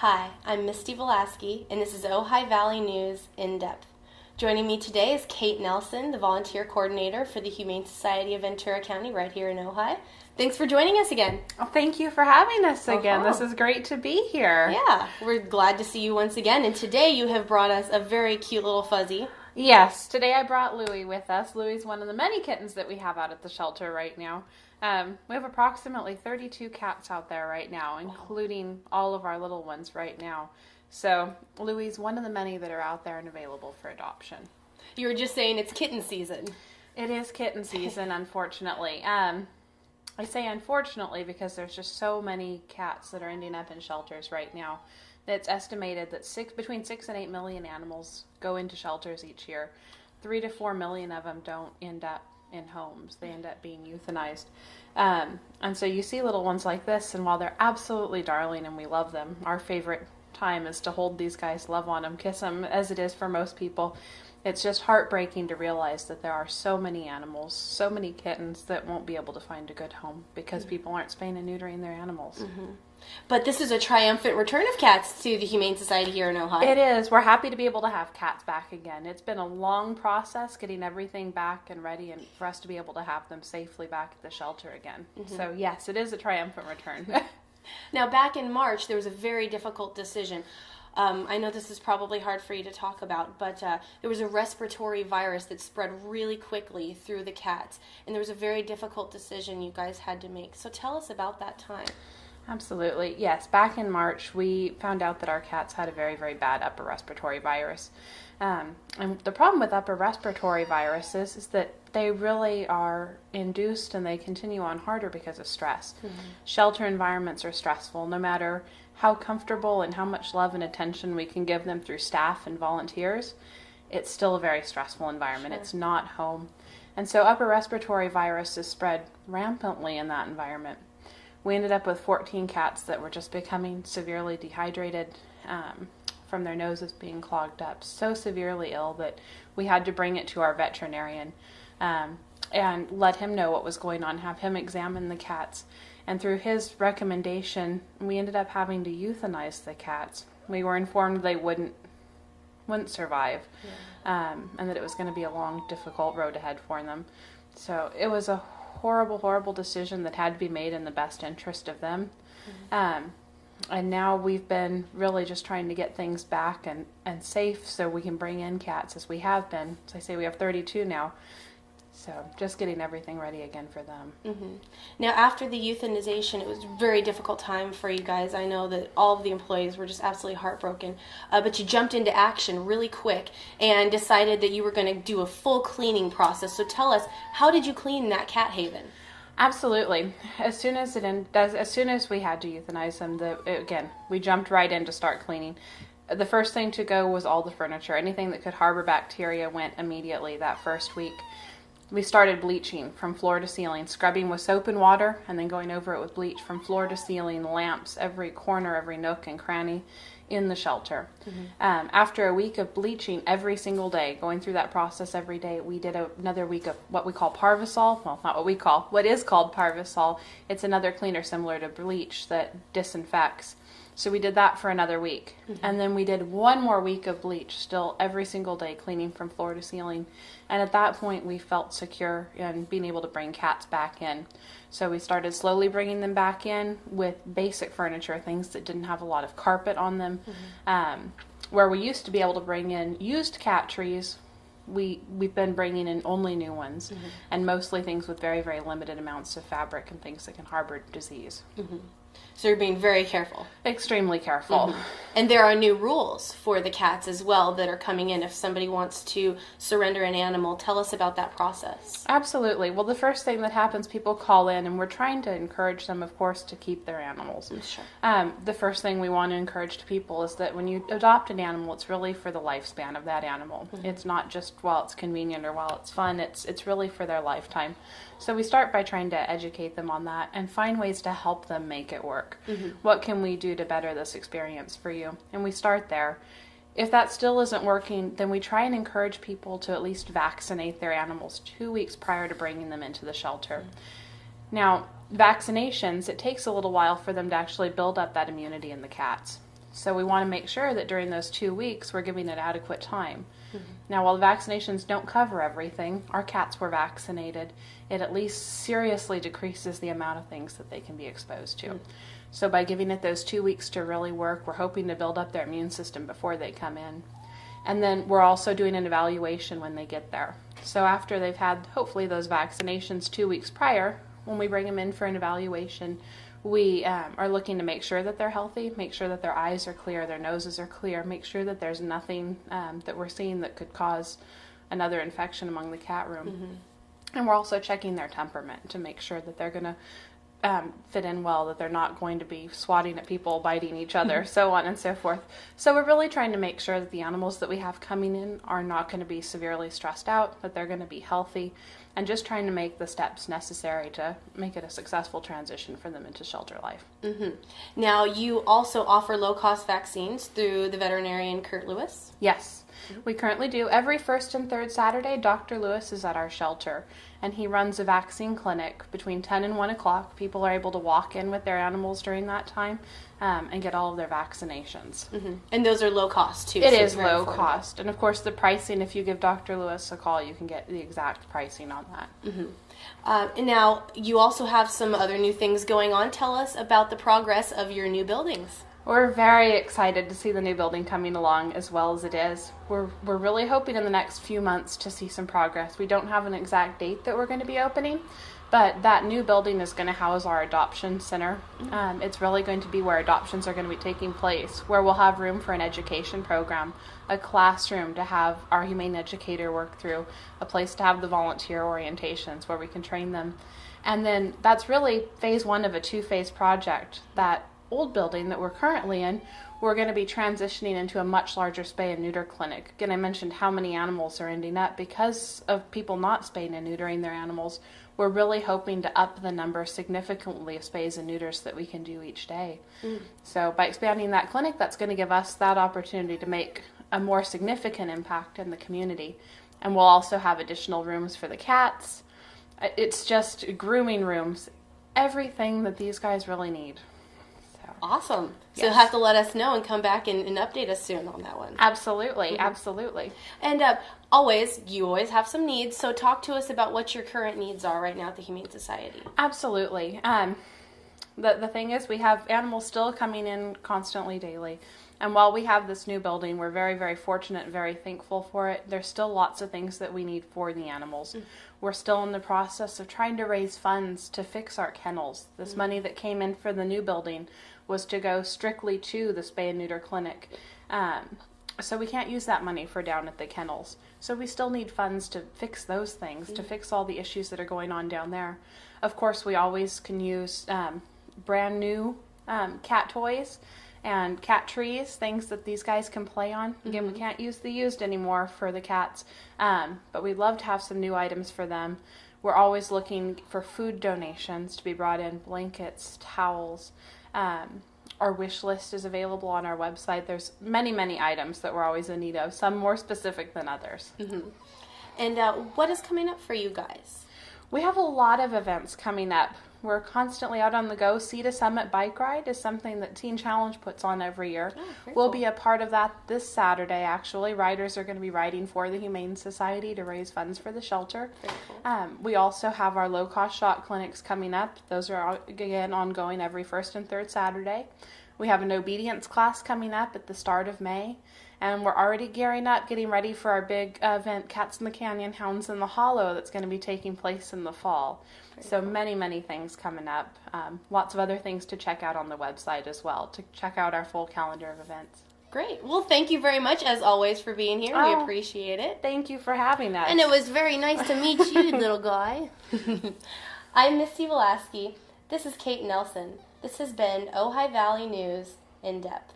Hi, I'm Misty Velasky, and this is Ojai Valley News in Depth. Joining me today is Kate Nelson, the volunteer coordinator for the Humane Society of Ventura County right here in Ojai. Thanks for joining us again. Well, thank you for having us again. This is great to be here. Yeah, we're glad to see you once again, and today you have brought us a very cute little fuzzy. Yes, today I brought Louie with us. Louie's one of the many kittens that we have out at the shelter right now. We have approximately 32 cats out there right now, including all of our little ones right now. So Louie's one of the many that are out there and available for adoption. You were just saying it's kitten season. It is kitten season, unfortunately. I say unfortunately because there's just so many cats that are ending up in shelters right now. It's estimated that between 6 and 8 million animals go into shelters each year. 3 to 4 million of them don't end up in homes. They end up being euthanized. And so you see little ones like this, and while they're absolutely darling and we love them, our favorite time is to hold these guys, love on them, kiss them, as it is for most people. It's just heartbreaking to realize that there are so many animals, so many kittens that won't be able to find a good home because people aren't spaying and neutering their animals. Mm-hmm. But this is a triumphant return of cats to the Humane Society here in Ojai. It is. We're happy to be able to have cats back again. It's been a long process getting everything back and ready and for us to be able to have them safely back at the shelter again. Mm-hmm. So yes, it is a triumphant return. Now back in March, there was a very difficult decision. I know this is probably hard for you to talk about, but there was a respiratory virus that spread really quickly through the cats, and there was a very difficult decision you guys had to make. So tell us about that time. Absolutely. Yes, back in March, we found out that our cats had a very, very bad upper respiratory virus. And the problem with upper respiratory viruses is that they really are induced and they continue on harder because of stress. Mm-hmm. Shelter environments are stressful, no matter how comfortable and how much love and attention we can give them through staff and volunteers. It's still a very stressful environment. Sure. It's not home. And so upper respiratory viruses spread rampantly in that environment. We ended up with 14 cats that were just becoming severely dehydrated from their noses being clogged up, so severely ill that we had to bring it to our veterinarian and let him know what was going on, have him examine the cats. And through his recommendation, we ended up having to euthanize the cats. We were informed they wouldn't survive, and that it was going to be a long, difficult road ahead for them. So it was a horrible, horrible decision that had to be made in the best interest of them. Mm-hmm. And now we've been really just trying to get things back and safe so we can bring in cats as we have been. As I say, we have 32 now. So just getting everything ready again for them. Mm-hmm. Now, after the euthanization, it was a very difficult time for you guys. I know that all of the employees were just absolutely heartbroken. But you jumped into action really quick and decided that you were going to do a full cleaning process. So tell us, how did you clean that cat haven? Absolutely. As soon as we had to euthanize them, we jumped right in to start cleaning. The first thing to go was all the furniture. Anything that could harbor bacteria went immediately that first week. We started bleaching from floor to ceiling, scrubbing with soap and water, and then going over it with bleach from floor to ceiling, lamps, every corner, every nook and cranny in the shelter. Mm-hmm. After a week of bleaching every single day, going through that process every day, we did another week of what we call Parvusol. Well, not what is called Parvusol. It's another cleaner similar to bleach that disinfects. So we did that for another week. Mm-hmm. And then we did one more week of bleach, still every single day, cleaning from floor to ceiling. And at that point, we felt secure in being able to bring cats back in. So we started slowly bringing them back in with basic furniture, things that didn't have a lot of carpet on them. Mm-hmm. Where we used to be able to bring in used cat trees, we've been bringing in only new ones. Mm-hmm. And mostly things with very, very limited amounts of fabric and things that can harbor disease. Mm-hmm. So you're being very careful. Extremely careful. Mm-hmm. And there are new rules for the cats as well that are coming in if somebody wants to surrender an animal. Tell us about that process. Absolutely. Well, the first thing that happens, people call in, and we're trying to encourage them, of course, to keep their animals. Sure. The first thing we want to encourage to people is that when you adopt an animal, it's really for the lifespan of that animal. Mm-hmm. It's not just while it's convenient or while it's fun. It's really for their lifetime. So we start by trying to educate them on that and find ways to help them make it work. Mm-hmm. What can we do to better this experience for you? And we start there. If that still isn't working, then we try and encourage people to at least vaccinate their animals 2 weeks prior to bringing them into the shelter. Now, vaccinations, it takes a little while for them to actually build up that immunity in the cats. So we want to make sure that during those 2 weeks we're giving it adequate time. Now, while the vaccinations don't cover everything, our cats were vaccinated. It at least seriously decreases the amount of things that they can be exposed to. So by giving it those 2 weeks to really work, we're hoping to build up their immune system before they come in. And then we're also doing an evaluation when they get there. So after they've had, hopefully, those vaccinations 2 weeks prior, when we bring them in for an evaluation, we are looking to make sure that they're healthy, make sure that their eyes are clear, their noses are clear, make sure that there's nothing that we're seeing that could cause another infection among the cat room. And we're also checking their temperament to make sure that they're going to fit in well, that they're not going to be swatting at people, biting each other, so on and so forth. So we're really trying to make sure that the animals that we have coming in are not going to be severely stressed out, that they're going to be healthy, and just trying to make the steps necessary to make it a successful transition for them into shelter life. Now, you also offer low-cost vaccines through the veterinarian Kurt Lewis? Yes. We currently do. Every first and third Saturday, Dr. Lewis is at our shelter, and he runs a vaccine clinic between 10 and 1 o'clock. People are able to walk in with their animals during that time and get all of their vaccinations. And those are low cost, too. It is low cost. And, of course, the pricing, if you give Dr. Lewis a call, you can get the exact pricing on that. And now, you also have some other new things going on. Tell us about the progress of your new buildings. We're very excited to see the new building coming along as well as it is. We're really hoping in the next few months to see some progress. We don't have an exact date that we're going to be opening, but that new building is going to house our adoption center. It's really going to be where adoptions are going to be taking place, where we'll have room for an education program, a classroom to have our humane educator work through, a place to have the volunteer orientations where we can train them. And then that's really phase one of a 2-phase project. That old building that we're currently in, we're going to be transitioning into a much larger spay and neuter clinic. Again, I mentioned how many animals are ending up because of people not spaying and neutering their animals. We're really hoping to up the number significantly of spays and neuters that we can do each day. So by expanding that clinic, that's going to give us that opportunity to make a more significant impact in the community. And we'll also have additional rooms for the cats. It's just grooming rooms, everything that these guys really need. Awesome. So Yes. you'll have to let us know and come back and update us soon on that one. Absolutely, absolutely. And you always have some needs, so talk to us about what your current needs are right now at the Humane Society. Absolutely. The thing is, we have animals still coming in constantly daily. And while we have this new building, we're very, very fortunate and very thankful for it. There's still lots of things that we need for the animals. We're still in the process of trying to raise funds to fix our kennels. This money that came in for the new building was to go strictly to the spay and neuter clinic. So we can't use that money for down at the kennels. So we still need funds to fix those things, to fix all the issues that are going on down there. Of course, we always can use brand new cat toys and cat trees, things that these guys can play on. Again, we can't use the used anymore for the cats, but we'd love to have some new items for them. We're always looking for food donations to be brought in, blankets, towels. Our wish list is available on our website. There's many, many items that we're always in need of, some more specific than others. And what is coming up for you guys? We have a lot of events coming up. We're constantly out on the go. Sea to Summit Bike Ride is something that Teen Challenge puts on every year. We'll be a part of that this Saturday, actually. Riders are going to be riding for the Humane Society to raise funds for the shelter. We also have our low-cost shot clinics coming up. Those are, again, ongoing every first and third Saturday. We have an obedience class coming up at the start of May. And we're already gearing up, getting ready for our big event, Cats in the Canyon, Hounds in the Hollow, that's going to be taking place in the fall. So many, many things coming up. Lots of other things to check out on the website as well, to check out our full calendar of events. Great. Well, thank you very much, as always, for being here. We appreciate it. Thank you for having us. And it was very nice to meet you, little guy. I'm Misty Velasky. This is Kate Nelson. This has been Ojai Valley News in Depth.